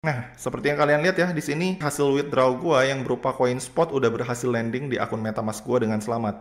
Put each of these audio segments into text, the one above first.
Nah, seperti yang kalian lihat ya, di sini hasil withdraw gua yang berupa koin spot udah berhasil landing di akun MetaMask gua dengan selamat.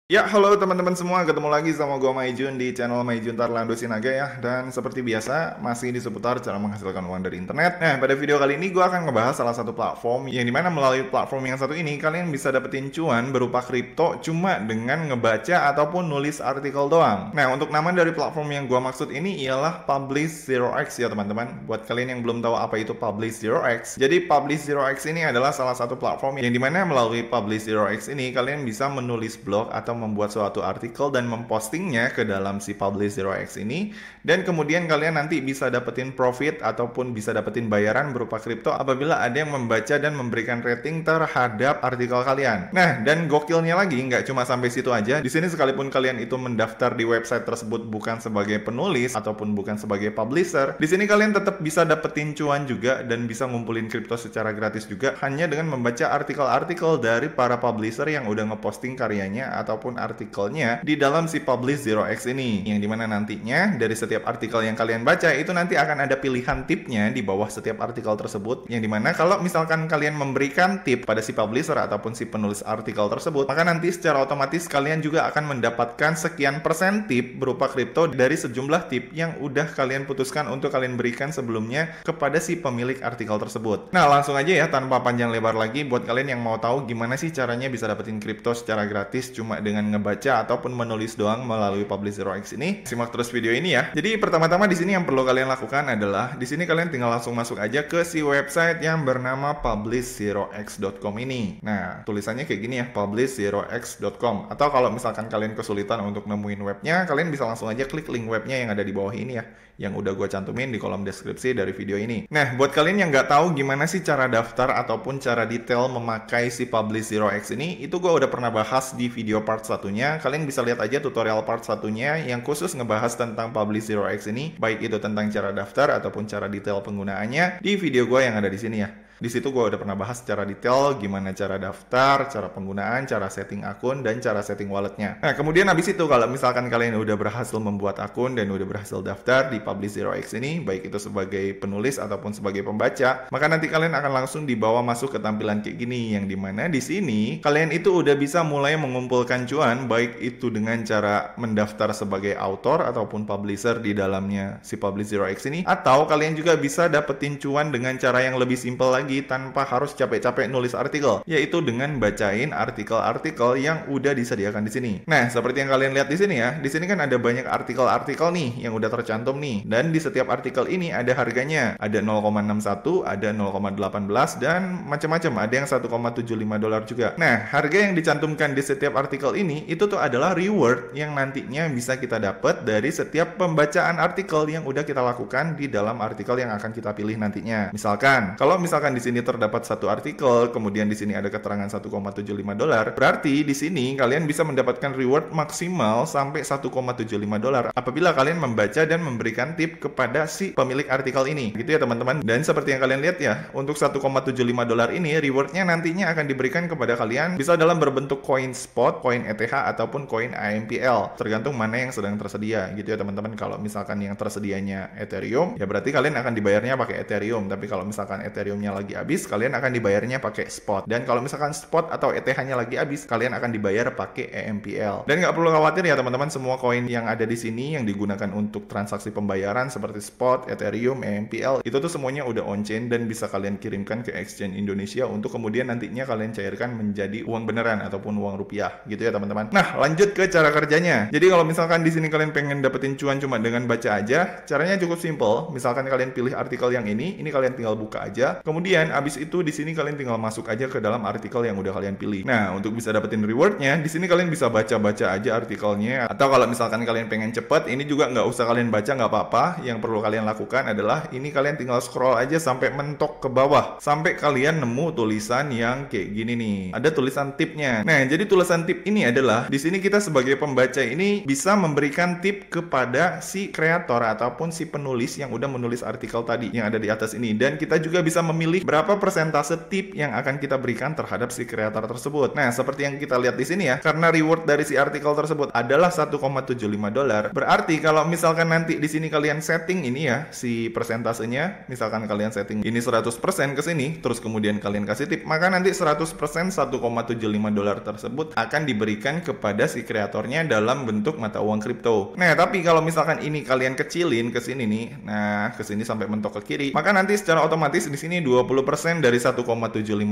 Ya, halo teman-teman semua, ketemu lagi sama gua Maijun di channel Maijun Tarlando Sinaga ya. Dan seperti biasa, masih di seputar cara menghasilkan uang dari internet. Nah, pada video kali ini gua akan ngebahas salah satu platform yang dimana melalui platform yang satu ini kalian bisa dapetin cuan berupa kripto cuma dengan ngebaca ataupun nulis artikel doang. Nah, untuk nama dari platform yang gua maksud ini ialah Publish Zero X ya teman-teman. Buat kalian yang belum tahu apa itu Publish Zero X, jadi Publish Zero X ini adalah salah satu platform yang dimana melalui Publish Zero X ini kalian bisa menulis blog atau membuat suatu artikel dan mempostingnya ke dalam si Publish Zero X ini, dan kemudian kalian nanti bisa dapetin profit ataupun bisa dapetin bayaran berupa kripto apabila ada yang membaca dan memberikan rating terhadap artikel kalian. Nah, dan gokilnya lagi nggak cuma sampai situ aja. Di sini sekalipun kalian itu mendaftar di website tersebut bukan sebagai penulis ataupun bukan sebagai publisher, di sini kalian tetap bisa dapetin cuan juga dan bisa ngumpulin kripto secara gratis juga hanya dengan membaca artikel-artikel dari para publisher yang udah ngeposting karyanya ataupun artikelnya di dalam si Publish Zero X ini, yang dimana nantinya dari setiap artikel yang kalian baca itu nanti akan ada pilihan tipnya di bawah setiap artikel tersebut, yang dimana kalau misalkan kalian memberikan tip pada si publisher ataupun si penulis artikel tersebut, maka nanti secara otomatis kalian juga akan mendapatkan sekian persen tip berupa kripto dari sejumlah tip yang udah kalian putuskan untuk kalian berikan sebelumnya kepada si pemilik artikel tersebut. Nah, langsung aja ya tanpa panjang lebar lagi, buat kalian yang mau tahu gimana sih caranya bisa dapetin kripto secara gratis cuma dengan ngebaca ataupun menulis doang melalui Publish Zero X ini, simak terus video ini ya. Jadi pertama-tama di sini yang perlu kalian lakukan adalah di sini kalian tinggal langsung masuk aja ke si website yang bernama publishzerox.com ini. Nah, tulisannya kayak gini ya, publishzerox.com. Atau kalau misalkan kalian kesulitan untuk nemuin webnya, kalian bisa langsung aja klik link webnya yang ada di bawah ini ya, yang udah gue cantumin di kolom deskripsi dari video ini. Nah, buat kalian yang nggak tahu gimana sih cara daftar ataupun cara detail memakai si Publish Zero X ini, itu gue udah pernah bahas di video part satunya. Kalian bisa lihat aja tutorial part satunya yang khusus ngebahas tentang Publish Zero X ini, baik itu tentang cara daftar ataupun cara detail penggunaannya di video gue yang ada di sini ya. Di situ gue udah pernah bahas secara detail gimana cara daftar, cara penggunaan, cara setting akun, dan cara setting walletnya. Nah, kemudian habis itu kalau misalkan kalian udah berhasil membuat akun dan udah berhasil daftar di Publish Zero X ini, baik itu sebagai penulis ataupun sebagai pembaca, maka nanti kalian akan langsung dibawa masuk ke tampilan kayak gini, yang dimana di sini kalian itu udah bisa mulai mengumpulkan cuan, baik itu dengan cara mendaftar sebagai author ataupun publisher di dalamnya si Publish Zero X ini, atau kalian juga bisa dapetin cuan dengan cara yang lebih simpel lagi tanpa harus capek-capek nulis artikel, yaitu dengan bacain artikel-artikel yang udah disediakan di sini. Nah, seperti yang kalian lihat di sini ya, di sini kan ada banyak artikel-artikel nih yang udah tercantum nih, dan di setiap artikel ini ada harganya, ada 0,61, ada 0,18 dan macam-macam, ada yang 1,75 dolar juga. Nah, harga yang dicantumkan di setiap artikel ini itu tuh adalah reward yang nantinya bisa kita dapat dari setiap pembacaan artikel yang udah kita lakukan di dalam artikel yang akan kita pilih nantinya. Misalkan, kalau misalkan di sini terdapat satu artikel, kemudian di sini ada keterangan 1,75 dolar, berarti di sini kalian bisa mendapatkan reward maksimal sampai 1,75 dolar apabila kalian membaca dan memberikan tip kepada si pemilik artikel ini. Gitu ya teman-teman. Dan seperti yang kalian lihat ya, untuk 1,75 dolar ini rewardnya nantinya akan diberikan kepada kalian bisa dalam berbentuk koin spot, koin ETH ataupun koin AMPL, tergantung mana yang sedang tersedia. Gitu ya teman-teman. Kalau misalkan yang tersedianya Ethereum, ya berarti kalian akan dibayarnya pakai Ethereum. Tapi kalau misalkan Ethereumnya lagi habis, kalian akan dibayarnya pakai spot. Dan kalau misalkan spot atau ETH-nya lagi habis, kalian akan dibayar pakai AMPL. Dan nggak perlu khawatir ya teman-teman, semua koin yang ada di sini yang digunakan untuk transaksi pembayaran seperti spot, Ethereum, AMPL, itu tuh semuanya udah on-chain dan bisa kalian kirimkan ke exchange Indonesia untuk kemudian nantinya kalian cairkan menjadi uang beneran ataupun uang rupiah. Gitu ya teman-teman. Nah, lanjut ke cara kerjanya. Jadi kalau misalkan di sini kalian pengen dapetin cuan cuma dengan baca aja, caranya cukup simple. Misalkan kalian pilih artikel yang ini kalian tinggal buka aja. Kemudian abis itu di sini kalian tinggal masuk aja ke dalam artikel yang udah kalian pilih. Nah, untuk bisa dapetin rewardnya, di sini kalian bisa baca-baca aja artikelnya. Atau kalau misalkan kalian pengen cepet, ini juga nggak usah kalian baca, nggak apa-apa. Yang perlu kalian lakukan adalah ini kalian tinggal scroll aja sampai mentok ke bawah, sampai kalian nemu tulisan yang kayak gini nih. Ada tulisan tipnya. Nah, jadi tulisan tip ini adalah di sini kita sebagai pembaca ini bisa memberikan tip kepada si kreator ataupun si penulis yang udah menulis artikel tadi yang ada di atas ini. Dan kita juga bisa memilih berapa persentase tip yang akan kita berikan terhadap si kreator tersebut. Nah, seperti yang kita lihat di sini ya, karena reward dari si artikel tersebut adalah 1,75 dolar. Berarti kalau misalkan nanti di sini kalian setting ini ya, si persentasenya, misalkan kalian setting ini 100% ke sini, terus kemudian kalian kasih tip, maka nanti 100% 1,75 dolar tersebut akan diberikan kepada si kreatornya dalam bentuk mata uang kripto. Nah, tapi kalau misalkan ini kalian kecilin ke sini nih, nah ke sini sampai mentok ke kiri, maka nanti secara otomatis di sini 20% dari 1,75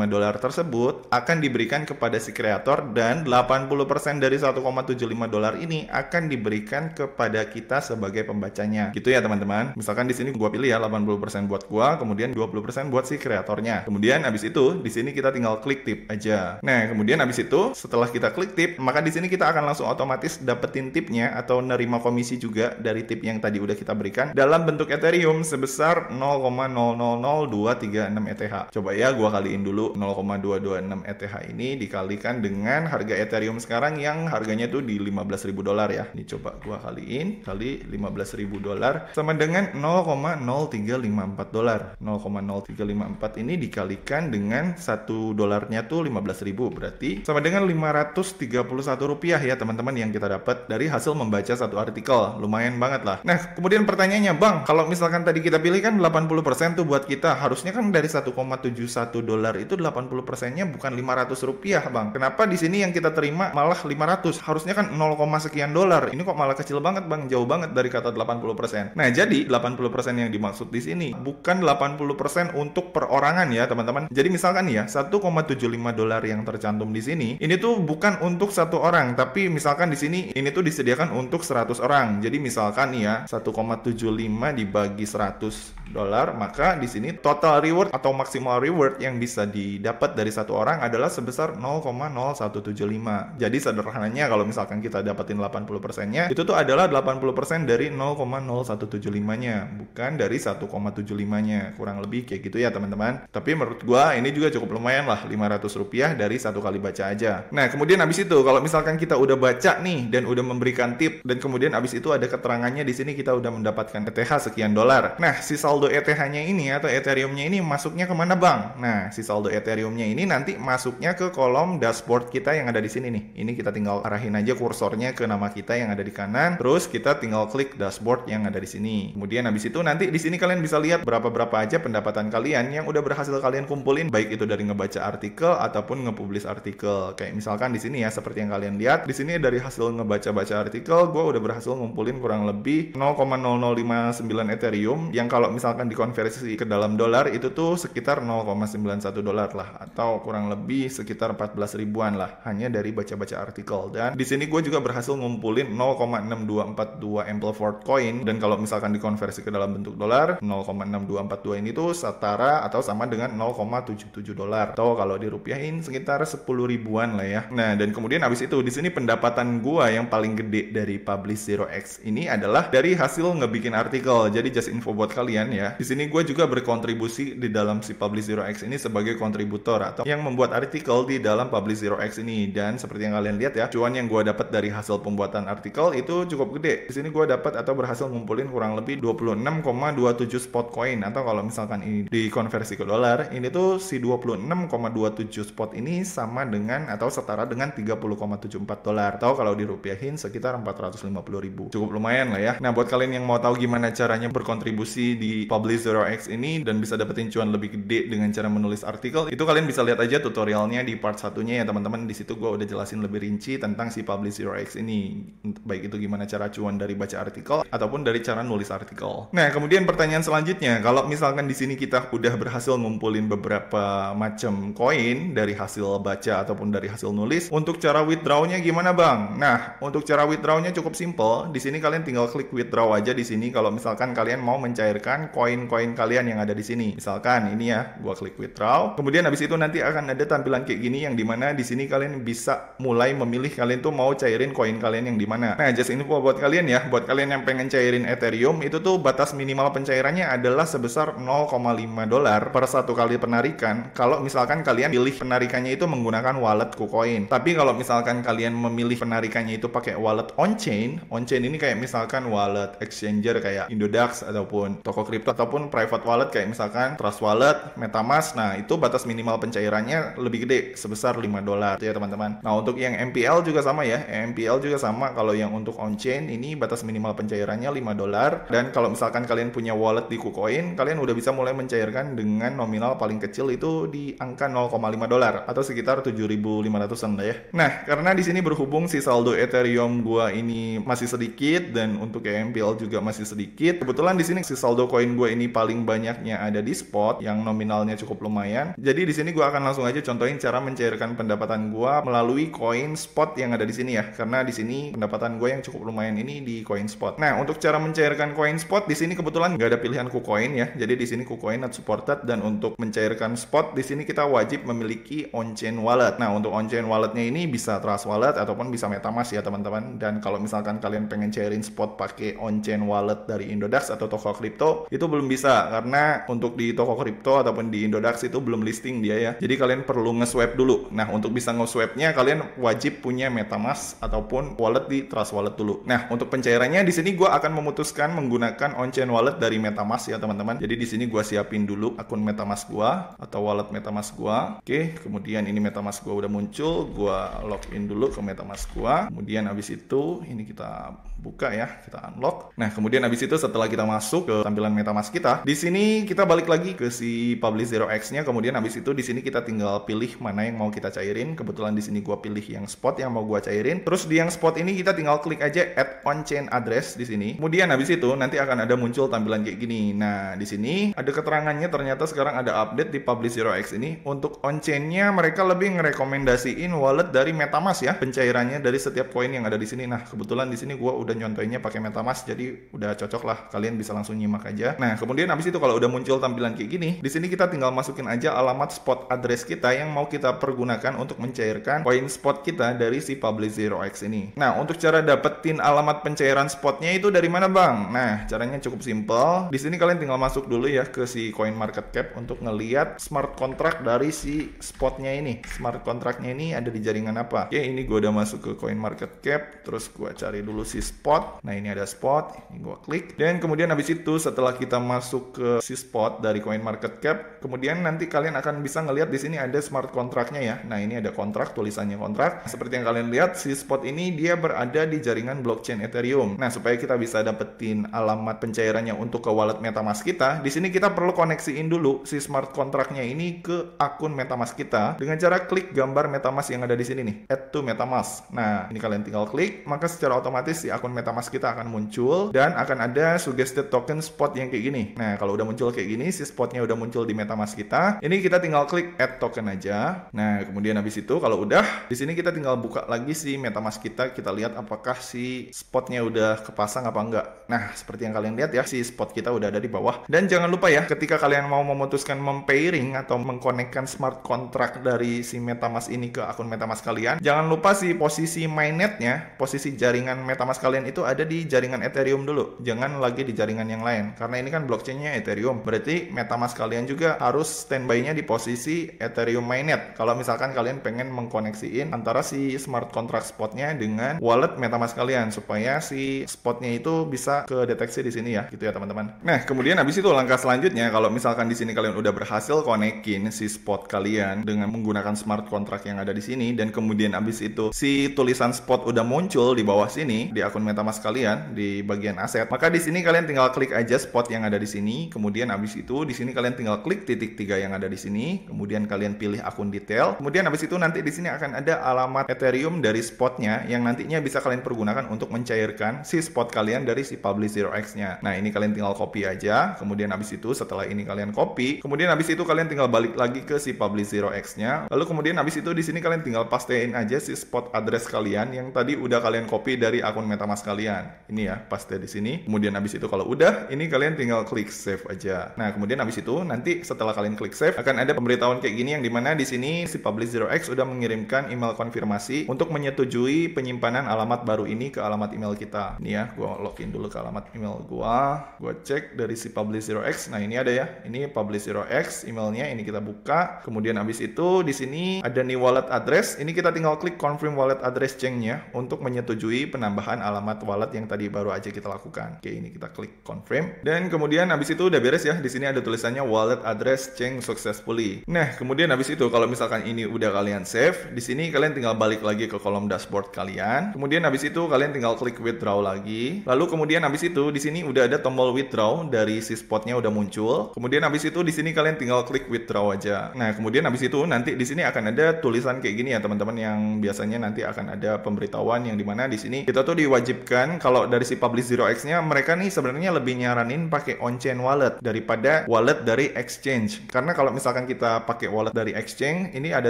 dolar tersebut akan diberikan kepada si kreator, dan 80% dari 1,75 dolar ini akan diberikan kepada kita sebagai pembacanya. Gitu ya teman-teman. Misalkan di sini gua pilih ya 80% buat gua, kemudian 20% buat si kreatornya. Kemudian habis itu di sini kita tinggal klik tip aja. Nah, kemudian habis itu setelah kita klik tip, maka di sini kita akan langsung otomatis dapetin tipnya atau nerima komisi juga dari tip yang tadi udah kita berikan dalam bentuk Ethereum sebesar 0,000236 ETH. Coba ya gua kaliin dulu 0,226 ETH ini dikalikan dengan harga Ethereum sekarang yang harganya tuh di 15.000 dolar ya. Ini coba gua kaliin kali 15.000 dolar sama dengan 0,0354 dolar. 0,0354 ini dikalikan dengan 1 dolarnya tuh 15.000, berarti sama dengan 531 rupiah ya teman-teman yang kita dapat dari hasil membaca satu artikel. Lumayan banget lah. Nah, kemudian pertanyaannya, Bang, kalau misalkan tadi kita pilih kan 80% tuh buat kita, harusnya kan dari 1,71 dolar itu 80%-nya bukan 500 rupiah, Bang. Kenapa di sini yang kita terima malah 500? Harusnya kan 0, sekian dolar. Ini kok malah kecil banget, Bang. Jauh banget dari kata 80%. Nah, jadi 80% yang dimaksud di sini bukan 80% untuk perorangan ya, teman-teman. Jadi misalkan ya, 1,75 dolar yang tercantum di sini, ini tuh bukan untuk satu orang, tapi misalkan di sini ini tuh disediakan untuk 100 orang. Jadi misalkan ya, 1,75 dibagi 100 dolar, maka di sini total reward atau maksimal reward yang bisa didapat dari satu orang adalah sebesar 0,0175. Jadi sederhananya kalau misalkan kita dapetin 80%-nya, itu tuh adalah 80% dari 0,0175-nya, bukan dari 1,75-nya. Kurang lebih kayak gitu ya teman-teman. Tapi menurut gua ini juga cukup lumayan lah, 500 rupiah dari satu kali baca aja. Nah, kemudian abis itu kalau misalkan kita udah baca nih dan udah memberikan tip, dan kemudian abis itu ada keterangannya di sini kita udah mendapatkan ETH sekian dolar. Nah, si saldo ETH-nya ini atau Ethereum-nya ini masuknya kemana, Bang? Nah, si saldo Ethereum-nya ini nanti masuknya ke kolom dashboard kita yang ada di sini nih. Ini kita tinggal arahin aja kursornya ke nama kita yang ada di kanan, terus kita tinggal klik dashboard yang ada di sini. Kemudian habis itu nanti di sini kalian bisa lihat berapa aja pendapatan kalian yang udah berhasil kalian kumpulin, baik itu dari ngebaca artikel ataupun nge-publish artikel. Kayak misalkan di sini ya, seperti yang kalian lihat, di sini dari hasil ngebaca-baca artikel, gue udah berhasil ngumpulin kurang lebih 0,0059 Ethereum, yang kalau misalkan dikonversi ke dalam dolar itu tuh sekitar 0,91 dolar lah, atau kurang lebih sekitar 14 ribuan lah, hanya dari baca-baca artikel. Dan di sini gue juga berhasil ngumpulin 0,6242 Ampliford coin, dan kalau misalkan dikonversi ke dalam bentuk dolar, 0,6242 ini tuh setara atau sama dengan 0,77 dolar, atau kalau dirupiahin sekitar 10 ribuan lah ya. Nah, dan kemudian habis itu di sini pendapatan gua yang paling gede dari Publish Zero X ini adalah dari hasil ngebikin artikel. Jadi just info buat kalian ya. Di sini gue juga berkontribusi di dalam si Publish Zero X ini sebagai kontributor atau yang membuat artikel di dalam Publish Zero X ini. Dan seperti yang kalian lihat ya, cuan yang gue dapat dari hasil pembuatan artikel itu cukup gede. Di sini gue dapat atau berhasil ngumpulin kurang lebih 26,27 spot coin, atau kalau misalkan ini dikonversi ke dolar, ini tuh si 26,27 spot ini sama dengan atau setara dengan 30,74 dolar, atau kalau dirupiahin sekitar 450 ribu. Cukup lumayan lah ya. Nah, buat kalian yang mau tahu gimana caranya berkontribusi di Publish Zero X ini dan bisa dapetin cuan lebih gede dengan cara menulis artikel, itu kalian bisa lihat aja tutorialnya di part satunya ya teman-teman. Di situ gue udah jelasin lebih rinci tentang si Publish Zero X ini, baik itu gimana cara cuan dari baca artikel ataupun dari cara nulis artikel. Nah, kemudian pertanyaan selanjutnya, kalau misalkan di sini kita udah berhasil ngumpulin beberapa macam koin dari hasil baca ataupun dari hasil nulis, untuk cara withdrawnya gimana, Bang? Nah, untuk cara withdrawnya cukup simple. Di sini kalian tinggal klik withdraw aja di sini kalau misalkan kalian mau mencairkan koin-koin kalian yang ada di sini. Misalkan ini ya, gua klik withdraw. Kemudian habis itu nanti akan ada tampilan kayak gini, yang dimana di sini kalian bisa mulai memilih kalian tuh mau cairin koin kalian yang dimana. Nah, just info buat kalian ya, buat kalian yang pengen cairin Ethereum, itu tuh batas minimal pencairannya adalah sebesar 0,5 dolar per satu kali penarikan. Kalau misalkan kalian pilih penarikannya itu menggunakan wallet KuCoin. Tapi kalau misalkan kalian memilih penarikannya itu pakai wallet on-chain ini kayak misalkan wallet exchanger kayak Indodax ataupun toko kripto ataupun private wallet kayak misalkan Trust Wallet Wallet, MetaMask. Nah, itu batas minimal pencairannya lebih gede, sebesar $5 ya teman-teman. Nah, untuk yang MPL juga sama ya. MPL juga sama. Kalau yang untuk on-chain ini batas minimal pencairannya $5. Dan kalau misalkan kalian punya wallet di KuCoin, kalian udah bisa mulai mencairkan dengan nominal paling kecil itu di angka $0,5 atau sekitar 7.500-an lah ya. Nah, karena di sini berhubung si saldo Ethereum gua ini masih sedikit dan untuk MPL juga masih sedikit. Kebetulan di sini si saldo koin gua ini paling banyaknya ada di spot yang nominalnya cukup lumayan. Jadi di sini gua akan langsung aja contohin cara mencairkan pendapatan gua melalui koin spot yang ada di sini ya. Karena di sini pendapatan gua yang cukup lumayan ini di koin spot. Nah, untuk cara mencairkan koin spot di sini kebetulan nggak ada pilihan KuCoin ya. Jadi di sini KuCoin not supported, dan untuk mencairkan spot di sini kita wajib memiliki on-chain wallet. Nah, untuk on-chain walletnya ini bisa Trust Wallet ataupun bisa MetaMask ya teman-teman. Dan kalau misalkan kalian pengen cairin spot pakai on-chain wallet dari Indodax atau toko kripto, itu belum bisa karena untuk di toko kripto ataupun di Indodax itu belum listing dia ya. Jadi kalian perlu nge-swap dulu. Nah, untuk bisa nge-swapnya kalian wajib punya MetaMask ataupun wallet di Trust Wallet dulu. Nah, untuk pencairannya di sini gua akan memutuskan menggunakan on-chain wallet dari MetaMask ya teman-teman. Jadi di sini gua siapin dulu akun MetaMask gua atau wallet MetaMask gua. Oke, kemudian ini MetaMask gua udah muncul, gua login dulu ke MetaMask gua. Kemudian habis itu ini kita buka ya, kita unlock. Nah, kemudian habis itu setelah kita masuk ke tampilan MetaMask kita, di sini kita balik lagi ke si Publish Zero X-nya. Kemudian habis itu di sini kita tinggal pilih mana yang mau kita cairin. Kebetulan di sini gua pilih yang spot yang mau gua cairin. Terus di yang spot ini kita tinggal klik aja add on-chain address di sini. Kemudian habis itu nanti akan ada muncul tampilan kayak gini. Nah, di sini ada keterangannya, ternyata sekarang ada update di Publish Zero X ini. Untuk on-chain-nya mereka lebih ngerekomendasiin wallet dari MetaMask ya, pencairannya dari setiap koin yang ada di sini. Nah, kebetulan di sini gua udah nyontoinnya pakai MetaMask, jadi udah cocok lah. Kalian bisa langsung nyimak aja. Nah, kemudian habis itu kalau udah muncul tampilan kayak gini, di sini kita tinggal masukin aja alamat spot address kita yang mau kita pergunakan untuk mencairkan koin spot kita dari si Publish Zero X ini. Nah, untuk cara dapetin alamat pencairan spotnya itu dari mana, Bang? Nah, caranya cukup simple. Di sini kalian tinggal masuk dulu ya ke si CoinMarketCap untuk ngelihat smart contract dari si spotnya ini. Smart contractnya ini ada di jaringan apa? Oke, ini gue udah masuk ke CoinMarketCap, terus gue cari dulu si spot. Nah, ini ada spot, ini gue klik. Dan kemudian habis itu setelah kita masuk ke si spot dari CoinMarketCap, kemudian nanti kalian akan bisa ngelihat di sini ada smart contractnya ya. Nah, ini ada kontrak, tulisannya kontrak. Seperti yang kalian lihat, si spot ini dia berada di jaringan blockchain Ethereum. Nah, supaya kita bisa dapetin alamat pencairannya untuk ke wallet MetaMask kita, di sini kita perlu koneksiin dulu si smart contractnya ini ke akun MetaMask kita dengan cara klik gambar MetaMask yang ada di sini nih, add to MetaMask. Nah, ini kalian tinggal klik, maka secara otomatis si akun MetaMask kita akan muncul dan akan ada suggested token spot yang kayak gini. Nah, kalau udah muncul kayak gini, si spotnya udah muncul di MetaMask kita. Ini kita tinggal klik add token aja. Nah, kemudian habis itu kalau udah, di sini kita tinggal buka lagi si MetaMask kita lihat apakah si spotnya udah kepasang apa enggak. Nah, seperti yang kalian lihat ya, si spot kita udah ada di bawah. Dan jangan lupa ya, ketika kalian mau memutuskan mempairing atau mengkonekkan smart contract dari si MetaMask ini ke akun MetaMask kalian, jangan lupa si posisi mainnetnya, posisi jaringan MetaMask kalian itu ada di jaringan Ethereum dulu. Jangan lagi di jaringan yang lain. Karena ini kan blockchainnya Ethereum. Berarti MetaMask kalian juga harus standby-nya di posisi Ethereum mainnet. Kalau misalkan kalian pengen mengkoneksiin antara si smart contract spotnya dengan wallet MetaMask kalian, supaya si spotnya itu bisa kedeteksi di sini ya, gitu ya teman-teman. Nah, kemudian habis itu langkah selanjutnya, kalau misalkan di sini kalian udah berhasil konekin si spot kalian dengan menggunakan smart contract yang ada di sini, dan kemudian habis itu si tulisan spot udah muncul di bawah sini di akun MetaMask kalian di bagian aset, maka di sini kalian tinggal klik aja spot yang ada di sini. Kemudian habis itu di sini kalian tinggal klik titik 3 yang ada di sini. Kemudian kalian pilih akun detail. Kemudian habis itu nanti di sini akan ada alamat Ethereum dari spotnya yang nantinya bisa kalian pergunakan untuk mencairkan si spot kalian dari si Publish Zero X-nya. Nah, ini kalian tinggal copy aja. Kemudian habis itu setelah ini kalian copy, kemudian habis itu kalian tinggal balik lagi ke si Publish Zero X-nya. Lalu kemudian habis itu di sini kalian tinggal pastein aja si spot address kalian yang tadi udah kalian copy dari akun MetaMask kalian. Ini ya, paste di sini. Kemudian habis itu kalau udah, ini kalian tinggal klik save aja. Nah, kemudian habis itu nanti setelah kalian klik save akan ada pemberitahuan kayak gini yang dimana di sini si Publish Zero X udah mengirimkan email konfirmasi untuk menyetujui penyimpanan alamat baru ini ke alamat email kita. Ini ya, gua login dulu ke alamat email gua cek dari si Publish Zero X. Nah, ini ada ya. Ini Publish Zero X emailnya, ini kita buka. Kemudian habis itu di sini ada nih wallet address. Ini kita tinggal klik confirm wallet address change-nya untuk menyetujui penambahan alamat wallet yang tadi baru aja kita lakukan. Oke, ini kita klik confirm. Dan kemudian habis itu udah beres ya. Di sini ada tulisannya tulisannya wallet address change successfully. Nah, kemudian habis itu kalau misalkan ini udah kalian save, di sini kalian tinggal balik lagi ke kolom dashboard kalian. Kemudian habis itu kalian tinggal klik withdraw lagi. Lalu kemudian habis itu di sini udah ada tombol withdraw dari si spotnya udah muncul. Kemudian habis itu di sini kalian tinggal klik withdraw aja. Nah, kemudian habis itu nanti di sini akan ada tulisan kayak gini ya teman-teman, yang biasanya nanti akan ada pemberitahuan yang dimana di sini kita tuh diwajibkan kalau dari si Publish Zero X-nya mereka nih sebenarnya lebih nyaranin pakai on-chain wallet daripada wallet dari exchange. Karena kalau misalkan kita pakai wallet dari exchange, ini ada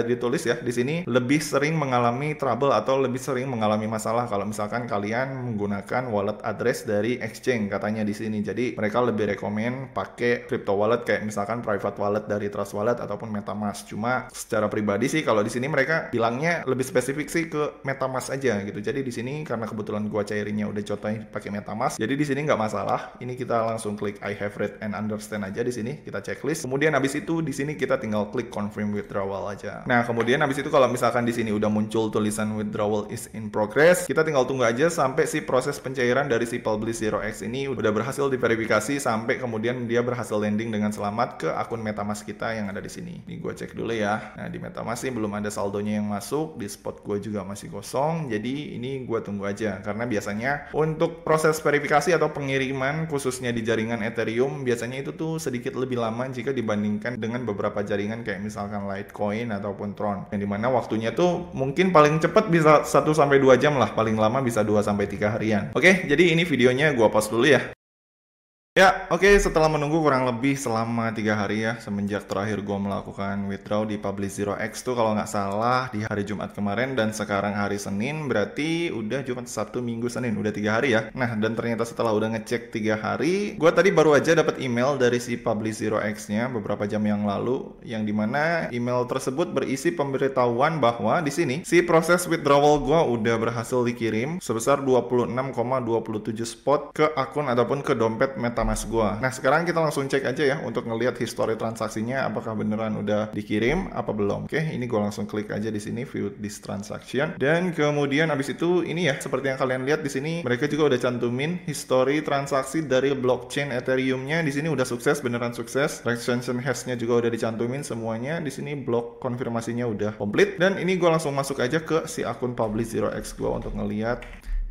ditulis ya di sini lebih sering mengalami trouble atau lebih sering mengalami masalah kalau misalkan kalian menggunakan wallet address dari exchange katanya di sini. Jadi mereka lebih rekomen pakai crypto wallet kayak misalkan private wallet dari Trust Wallet ataupun MetaMask. Cuma secara pribadi sih kalau di sini mereka bilangnya lebih spesifik sih ke MetaMask aja gitu. Jadi di sini karena kebetulan gua cairinnya udah contohin pakai MetaMask, jadi di sini nggak masalah. Ini kita langsung klik I have read and understand aja di sini, kita checklist. Kemudian habis itu di sini kita tinggal klik confirm withdrawal aja. Nah, kemudian habis itu kalau misalkan di sini udah muncul tulisan withdrawal is in progress, kita tinggal tunggu aja sampai si proses pencairan dari si Publish Zero X ini udah berhasil diverifikasi sampai kemudian dia berhasil landing dengan selamat ke akun MetaMask kita yang ada di sini. Ini gue cek dulu ya. Nah, di MetaMask sih belum ada saldonya yang masuk, di spot gue juga masih kosong. Jadi ini gue tunggu aja karena biasanya untuk proses verifikasi atau pengiriman khususnya di jaringan Ethereum biasanya itu tuh sedikit lebih lama jika dibandingkan dengan beberapa jaringan kayak misalkan Litecoin ataupun Tron, yang dimana waktunya tuh mungkin paling cepat bisa 1-2 jam lah, paling lama bisa 2-3 harian. Oke, jadi ini videonya gue pause dulu ya. Ya, oke, setelah menunggu kurang lebih selama 3 hari ya, semenjak terakhir gue melakukan withdraw di Publish Zero X tuh kalau nggak salah di hari Jumat kemarin, dan sekarang hari Senin, berarti udah Jumat, Sabtu, Minggu, Senin, udah 3 hari ya. Nah, dan ternyata setelah udah ngecek 3 hari, gue tadi baru aja dapat email dari si Publish Zero X-nya beberapa jam yang lalu, yang dimana email tersebut berisi pemberitahuan bahwa di sini si proses withdrawal gue udah berhasil dikirim sebesar 26,27 spot ke akun ataupun ke dompet MetaMask gua. Nah, sekarang kita langsung cek aja ya untuk ngelihat history transaksinya apakah beneran udah dikirim apa belum. Oke, ini gua langsung klik aja di sini view this transaction, dan kemudian abis itu ini ya seperti yang kalian lihat di sini mereka juga udah cantumin history transaksi dari blockchain Ethereum-nya. Di sini udah sukses, beneran sukses. Transaction hash-nya juga udah dicantumin semuanya. Di sini blok konfirmasinya udah komplit, dan ini gua langsung masuk aja ke si akun Publish Zero X gua untuk ngelihat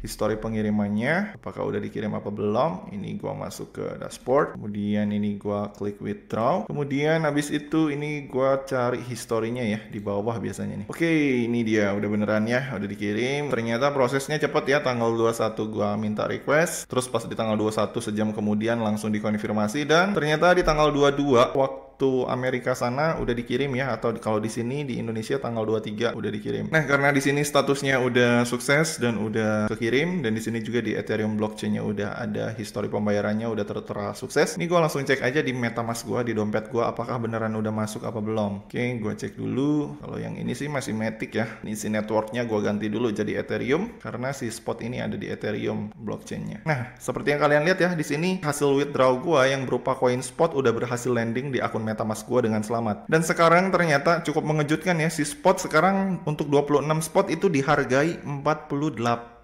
history pengirimannya, apakah udah dikirim apa belum. Ini gua masuk ke dashboard, kemudian ini gua klik withdraw, kemudian habis itu ini gua cari historinya ya di bawah biasanya nih. Oke, ini dia udah beneran ya, udah dikirim. Ternyata prosesnya cepet ya, tanggal 21 gua minta request, terus pas di tanggal 21 sejam kemudian langsung dikonfirmasi, dan ternyata di tanggal 22 waktu Amerika sana udah dikirim ya, atau kalau di sini di Indonesia tanggal 23 udah dikirim. Nah, karena di sini statusnya udah sukses dan udah kekirim, dan di sini juga di Ethereum blockchain-nya udah ada history pembayarannya udah tertera sukses. Ini gue langsung cek aja di MetaMask gue, di dompet gue, apakah beneran udah masuk apa belum. Oke, gue cek dulu. Kalau yang ini sih masih Matic ya. Ini si networknya gue ganti dulu jadi Ethereum karena si spot ini ada di Ethereum blockchain-nya. Nah, seperti yang kalian lihat ya di sini hasil withdraw gue yang berupa koin spot udah berhasil landing di akun MetaMask gue dengan selamat. Dan sekarang ternyata cukup mengejutkan ya, si spot sekarang untuk 26 spot itu dihargai $48,6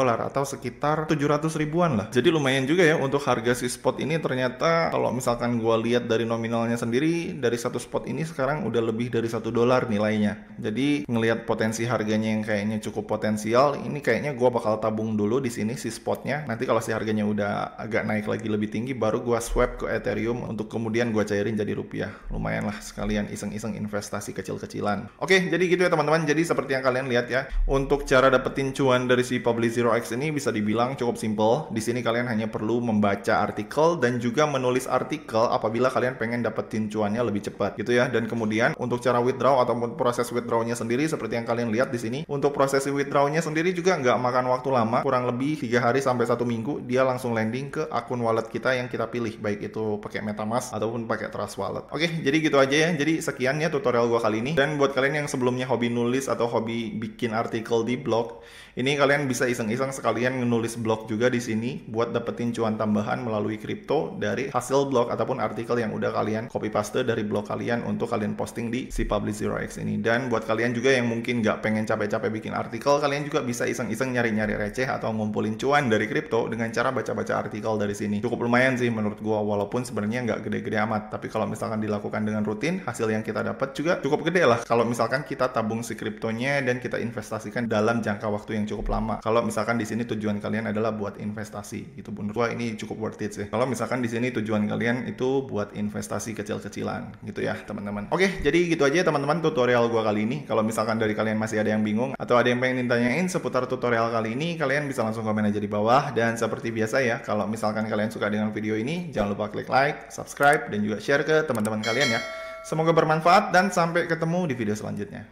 atau sekitar 700 ribuan lah. Jadi lumayan juga ya untuk harga si spot ini. Ternyata kalau misalkan gue lihat dari nominalnya sendiri, dari satu spot ini sekarang udah lebih dari $1 nilainya. Jadi ngelihat potensi harganya yang kayaknya cukup potensial, ini kayaknya gue bakal tabung dulu di sini si spotnya. Nanti kalau si harganya udah agak naik lagi lebih tinggi, baru gue swap ke Ethereum untuk kemudian gue cairin jadi rupiah. Lumayan lah sekalian iseng-iseng investasi kecil-kecilan. Oke, jadi gitu ya teman-teman. Jadi seperti yang kalian lihat ya, untuk cara dapetin cuan dari si Publish Zero X ini bisa dibilang cukup simple. Di sini kalian hanya perlu membaca artikel dan juga menulis artikel apabila kalian pengen dapetin cuannya lebih cepat gitu ya. Dan kemudian untuk cara withdraw ataupun proses withdrawnya sendiri seperti yang kalian lihat di sini, untuk proses withdrawnya sendiri juga nggak makan waktu lama, kurang lebih 3 hari sampai 1 minggu dia langsung landing ke akun wallet kita yang kita pilih, baik itu pakai MetaMask ataupun pakai Trust Wallet. Oke, jadi gitu aja ya. Jadi sekian ya tutorial gua kali ini. Dan buat kalian yang sebelumnya hobi nulis atau hobi bikin artikel di blog, ini kalian bisa iseng-iseng sekalian nulis blog juga di sini buat dapetin cuan tambahan melalui kripto dari hasil blog ataupun artikel yang udah kalian copy paste dari blog kalian untuk kalian posting di si Publish Zero X ini. Dan buat kalian juga yang mungkin nggak pengen capek-capek bikin artikel, kalian juga bisa iseng-iseng nyari-nyari receh atau ngumpulin cuan dari kripto dengan cara baca-baca artikel dari sini. Cukup lumayan sih menurut gua, walaupun sebenarnya nggak gede-gede amat, tapi kalau misalkan dilakukan dengan rutin, hasil yang kita dapat juga cukup gede lah kalau misalkan kita tabung si kriptonya dan kita investasikan dalam jangka waktu yang cukup lama. Kalau misalkan di sini tujuan kalian adalah buat investasi, itu menurut gua ini cukup worth it sih. Kalau misalkan di sini tujuan kalian itu buat investasi kecil-kecilan gitu ya teman-teman. Oke, jadi gitu aja teman-teman tutorial gua kali ini. Kalau misalkan dari kalian masih ada yang bingung atau ada yang pengen ditanyain seputar tutorial kali ini, kalian bisa langsung komen aja di bawah. Dan seperti biasa ya, kalau misalkan kalian suka dengan video ini, jangan lupa klik like, subscribe, dan juga share ke teman-teman kalian ya. Semoga bermanfaat dan sampai ketemu di video selanjutnya.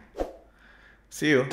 See you.